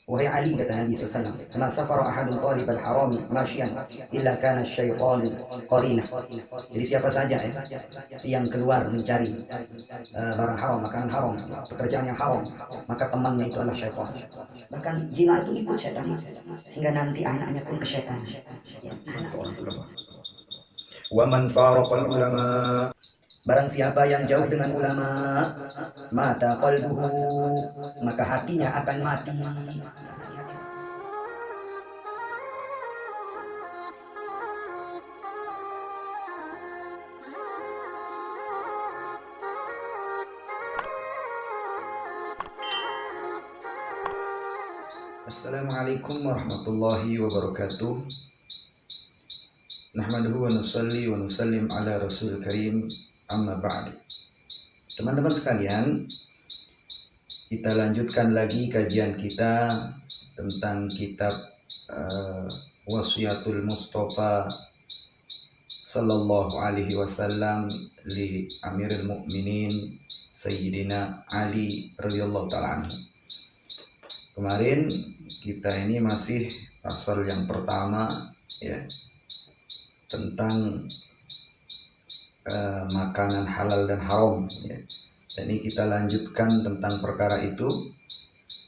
Wahai Ali, kata Nabi SAW, ma safara ahadun talibal harami masyian illa kana syaitanu qarinah. Jadi siapa saja yang keluar mencari barang haram, makanan haram, pekerjaan yang haram, maka temannya itu adalah syaitan. Bahkan zina itu ikut syaitan, sehingga nanti anaknya pun ke syaitan. Wa man faraqal ulama, barang siapa yang jauh dengan ulama, mata qalbuhu, maka hatinya akan mati. Assalamualaikum warahmatullahi wabarakatuh. Nahmaduhu wa nusalli wa nusallim ala rasul karim, amma ba'd. Teman-teman sekalian, kita lanjutkan lagi kajian kita tentang kitab Wasiyatul Mustafa sallallahu alaihi wasallam li Amirul Mukminin Sayyidina Ali radhiyallahu ta'ala anhu. Kemarin kita ini masih pasal yang pertama, ya, tentang makanan halal dan haram, ya. Dan ini kita lanjutkan tentang perkara itu,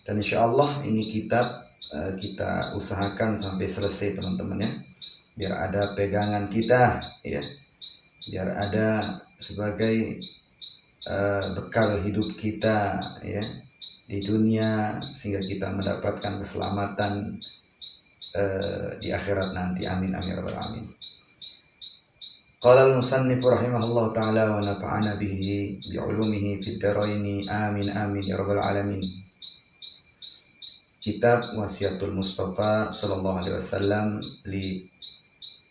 dan insya Allah ini kitab kita usahakan sampai selesai, teman-teman, ya, biar ada pegangan kita, ya, biar ada sebagai bekal hidup kita, ya, di dunia, sehingga kita mendapatkan keselamatan di akhirat nanti. Amin amin ya rabbal alamin. Qala al-musannif rahimahullah ta'ala wa nafa'ana bihi bi'ulumihi fid dharaini amin amin ya rabbal alamin. Kitab Wasiyatul Mustafa sallallahu alaihi wasallam li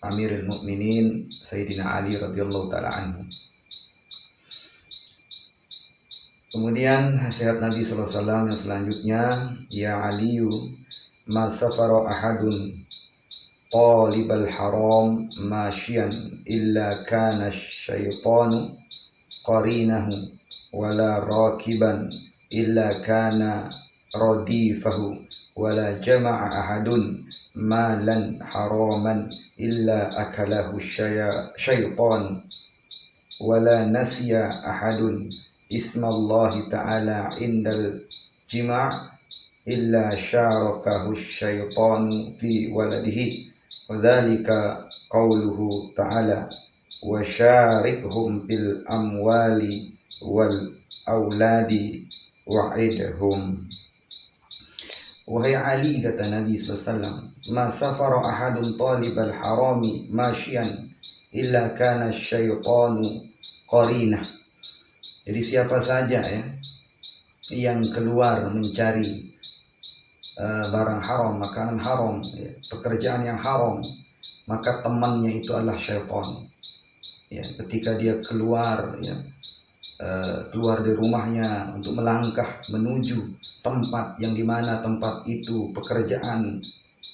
Amirul Mukminin Sayyidina Ali radhiyallahu ta'ala anhu. Kemudian nasihat Nabi sallallahu alaihi wasallam yang selanjutnya, ya Aliyu, ma safara ahadun talibal haram masyian illa kana syaitanu qarinahu wala rakiban illa kana radifahu wala jama'a ahadun malan haraman illa akalahu syaitan wala nasiya ahadun ismallahi ta'ala indal jima' illa syarakahu syaitanu fi waladihi wa dhalika qawluhu ta'ala wa syarikhum bil amwali wal auladi wa'idhum. Wahai Ali, kata Nabi SAW, ma safara ahadun talibal harami masyian illa kana syaitanu qarinah. Jadi siapa saja, ya, yang keluar mencari barang haram, makanan haram, ya, pekerjaan yang haram, maka temannya itu adalah syaitan. Ya, ketika dia keluar, ya, keluar dari rumahnya untuk melangkah menuju tempat yang dimana tempat itu pekerjaan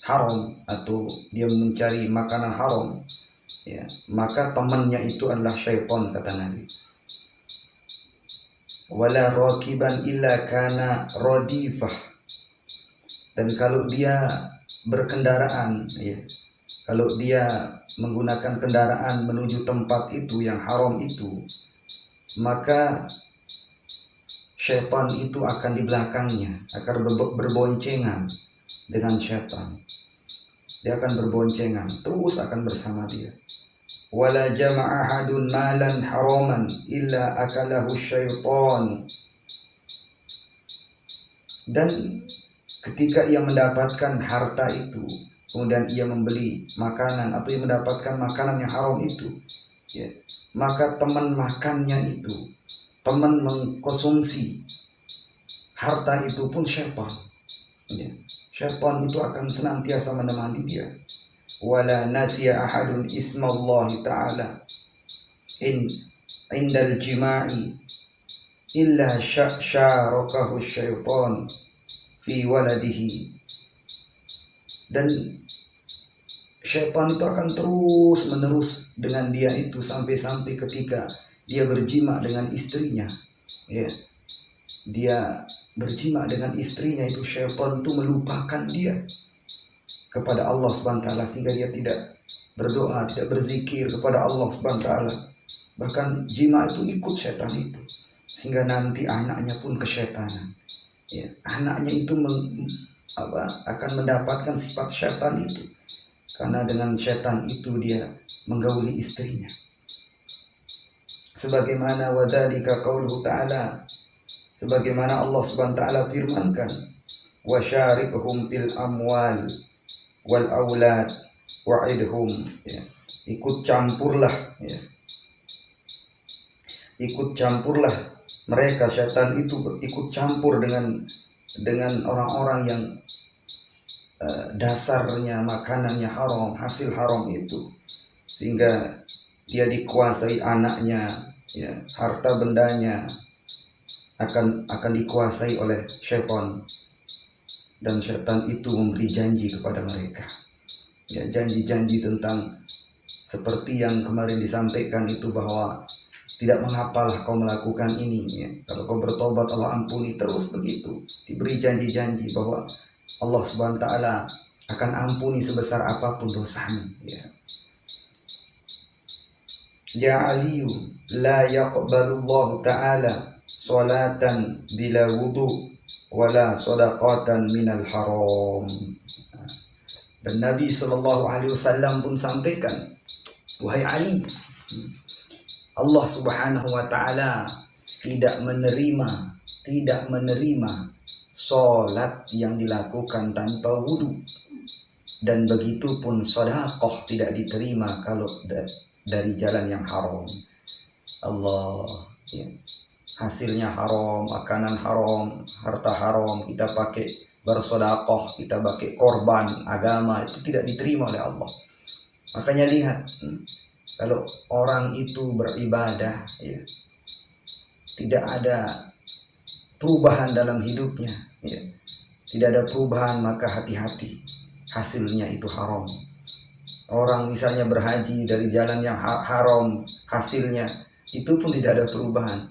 haram atau dia mencari makanan haram, ya, maka temannya itu adalah syaitan, kata Nabi. Wala rakiban illa kana radifah. Dan kalau dia berkendaraan, ya, kalau dia menggunakan kendaraan menuju tempat itu yang haram itu, maka syaitan itu akan di belakangnya, akan berboncengan dengan syaitan. Dia akan berboncengan, terus akan bersama dia. Wala jama'a ahadun malan haraman illa akalahu syaitan. Dan ketika ia mendapatkan harta itu, kemudian ia membeli makanan atau ia mendapatkan makanan yang haram itu, ya, maka teman makannya itu, teman mengkonsumsi harta itu pun syaitan, ya. Syaitan itu akan senantiasa menemani dia. Wala nasiya ahadun ismallahi ta'ala indal jima'i illa syarakahu syaitan fi waladihi. Dan syaitan itu akan terus menerus dengan dia itu sampai ketika dia berjima dengan istrinya, ya, dia berjima dengan istrinya itu, syaitan itu melupakan dia kepada Allah Subhanahu wa taala, sehingga dia tidak berdoa, tidak berzikir kepada Allah Subhanahu wa taala. Bahkan jima itu ikut syaitan itu, sehingga nanti anaknya pun kesyaitanan. Ya, anaknya itu akan mendapatkan sifat syaitan itu, karena dengan syaitan itu dia menggauli istrinya. Sebagaimana wadzalika qauluhu ta'ala, sebagaimana Allah Subhanahu wa taala firmankan, wasyarikhum fil amwal wal aulad wa'idhum, ya, ikut campurlah, ya, ikut campurlah mereka, syaitan itu ikut campur dengan orang-orang yang dasarnya makanannya haram, hasil haram itu, sehingga dia dikuasai anaknya, ya, harta bendanya akan dikuasai oleh syaitan. Dan syaitan itu memberi janji kepada mereka, ya, janji-janji tentang seperti yang kemarin disampaikan itu, bahwa tidak mengapalah kau melakukan ini, ya, kalau kau bertobat Allah ampuni, terus begitu diberi janji-janji bahwa Allah Subhanahu wa taala akan ampuni sebesar apapun dosamu, ya. Ya Aliyu, la yaqbalullahu ta'ala salatan bila wudu wala sadaqatan minal haram. Dan Nabi SAW pun sampaikan, wahai Ali, Allah Subhanahu wa taala tidak menerima salat yang dilakukan tanpa wudu, dan begitu pun sedekah tidak diterima kalau dari jalan yang haram. Allah, ya, hasilnya haram, makanan haram, harta haram, kita pakai bersedekah, kita pakai korban agama, itu tidak diterima oleh Allah. Makanya lihat, kalau orang itu beribadah, ya, tidak ada perubahan dalam hidupnya, ya, tidak ada perubahan, maka hati-hati, hasilnya itu haram. Orang misalnya berhaji dari jalan yang haram, hasilnya itu pun tidak ada perubahan.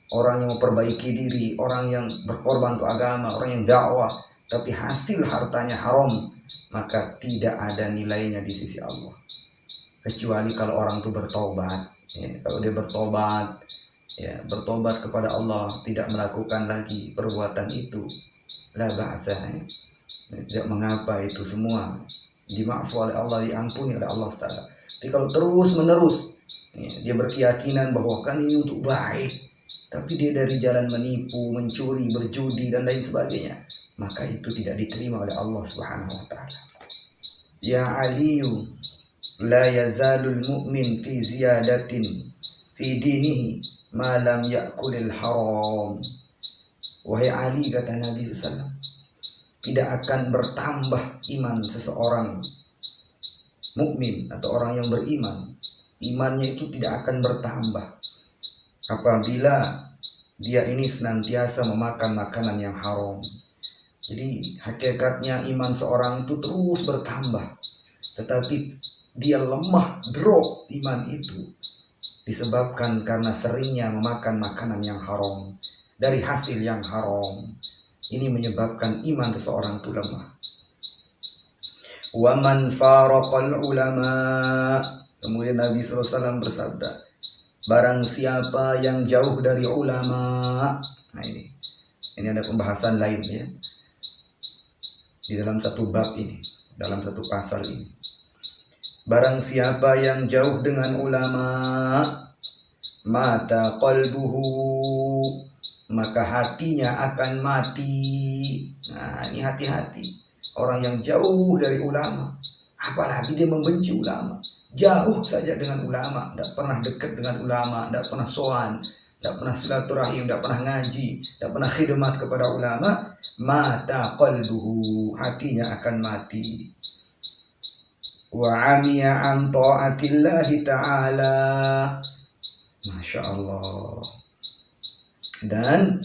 Orang yang memperbaiki diri, orang yang berkorban untuk agama, orang yang dakwah, tapi hasil hartanya haram, maka tidak ada nilainya di sisi Allah. Kecuali kalau orang itu bertobat, ya, kalau dia bertobat, ya, bertobat kepada Allah, tidak melakukan lagi perbuatan itu, la ba'sa, ya, tidak mengapa, itu semua dimaafu oleh Allah, diampuni oleh Allah Taala. Tapi kalau terus menerus, ya, dia berkeyakinan bahwa kan ini untuk baik, tapi dia dari jalan menipu, mencuri, berjudi dan lain sebagainya, maka itu tidak diterima oleh Allah Subhanahu wa taala. Ya Aliyu, la yazalul mu'min fi ziyadatin fi dinihi ma lam ya'kulil haram. Wahai Ali, kata Nabi SAW, tidak akan bertambah iman seseorang mukmin atau orang yang beriman, imannya itu tidak akan bertambah apabila dia ini senantiasa memakan makanan yang haram. Jadi hakikatnya iman seorang itu terus bertambah, tetapi dia lemah, drop iman itu disebabkan karena seringnya memakan makanan yang haram dari hasil yang haram. Ini menyebabkan iman seseorang itu lemah. Wa man faraqal ulama, kemudian Nabi SAW bersabda, barang siapa yang jauh dari ulama. Nah, ini ada pembahasan lain, ya, di dalam satu bab ini, dalam satu pasal ini. Barang siapa yang jauh dengan ulama, mata qalbuhu, maka hatinya akan mati. Nah, ini hati-hati. Orang yang jauh dari ulama, apalagi dia membenci ulama, jauh saja dengan ulama, tidak pernah dekat dengan ulama, tidak pernah sowan, tidak pernah silaturahim, tidak pernah ngaji, tidak pernah khidmat kepada ulama, mata qalbuhu, hatinya akan mati. Wa amiya an ta'atillahi ta'ala. Masya Allah. Dan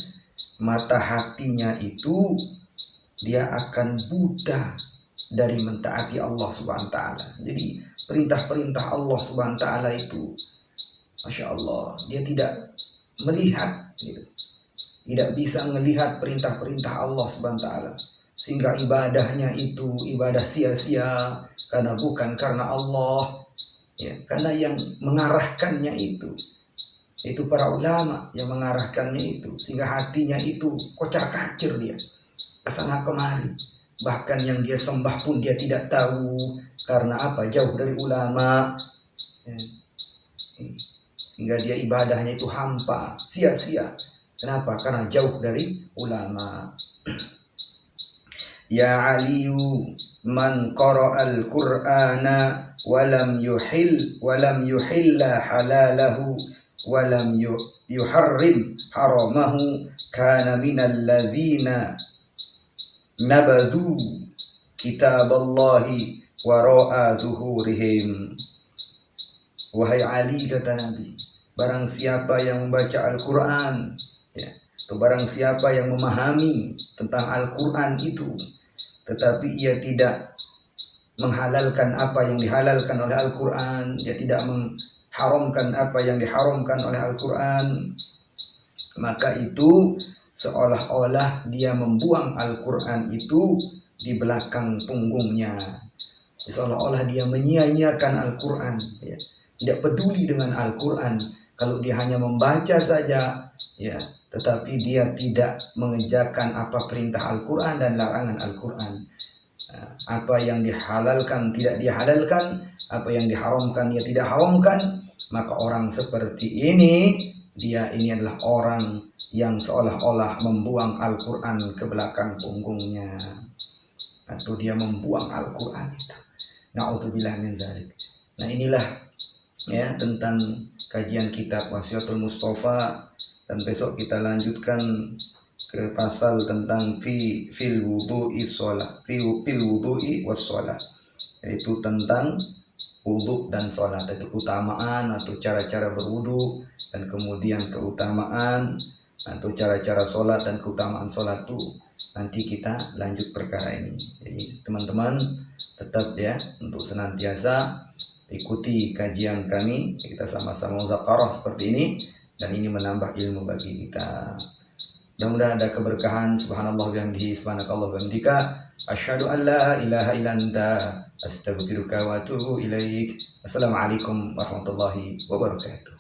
mata hatinya itu dia akan buta dari mentaati Allah Subhanahu wa taala. Jadi perintah-perintah Allah Subhanahu wa taala itu, Masya Allah, dia tidak melihat, gitu. tidak bisa melihat perintah-perintah Allah Subhanahu wa taala, sehingga ibadahnya itu ibadah sia-sia karena bukan karena Allah, ya, karena yang mengarahkannya itu para ulama yang mengarahkannya itu, sehingga hatinya itu kocar-kacir dia kesana kemari, bahkan yang dia sembah pun dia tidak tahu karena apa, jauh dari ulama, ya. Sehingga dia ibadahnya itu hampa, sia-sia. Kenapa? Karena jauh dari ulama. Ya Aliyu man qara'al Qur'ana walam yuhilla halalahu walam yuharrim haramahu kana minal ladzina nabadhu kitaballahi wara'a zuhurihim. Wahai Ali, kata Nabi, barang siapa yang membaca Al-Quran, ya, atau barang siapa yang memahami tentang Al-Quran itu, tetapi ia tidak menghalalkan apa yang dihalalkan oleh Al-Quran, dia tidak mengharamkan apa yang diharamkan oleh Al-Quran, maka itu seolah-olah dia membuang Al-Quran itu di belakang punggungnya, seolah-olah dia menyia-nyiakan Al-Quran, ya. Tidak peduli dengan Al-Quran, kalau dia hanya membaca saja, ya, tetapi dia tidak mengerjakan apa perintah Al-Quran dan larangan Al-Quran. Apa yang dihalalkan tidak dihalalkan, apa yang diharamkan dia tidak haramkan, maka orang seperti ini, dia ini adalah orang yang seolah-olah membuang Al-Quran ke belakang punggungnya, atau dia membuang Al-Quran itu. Na'udzubillah min dzalik. Nah, inilah, ya, tentang kajian kitab Wasiatul Mustafa, dan besok kita lanjutkan ke pasal tentang fil wudu'i shalah, fil wudu'i was shalah, yaitu tentang wudu dan salat, itu keutamaan atau cara-cara berwudu, dan kemudian keutamaan atau cara-cara salat dan keutamaan salat itu nanti kita lanjut perkara ini. Jadi teman-teman tetap, ya, untuk senantiasa ikuti kajian kami, kita sama-sama muzakarah seperti ini, dan ini menambah ilmu bagi kita. Mudah-mudahan ada keberkahan. Subhanallah bihamdihi, subhanakallah bihamdika, asyhadu an la ilaha illa anta, astaghfiruka wa atubu ilaik. Assalamualaikum warahmatullahi wabarakatuh.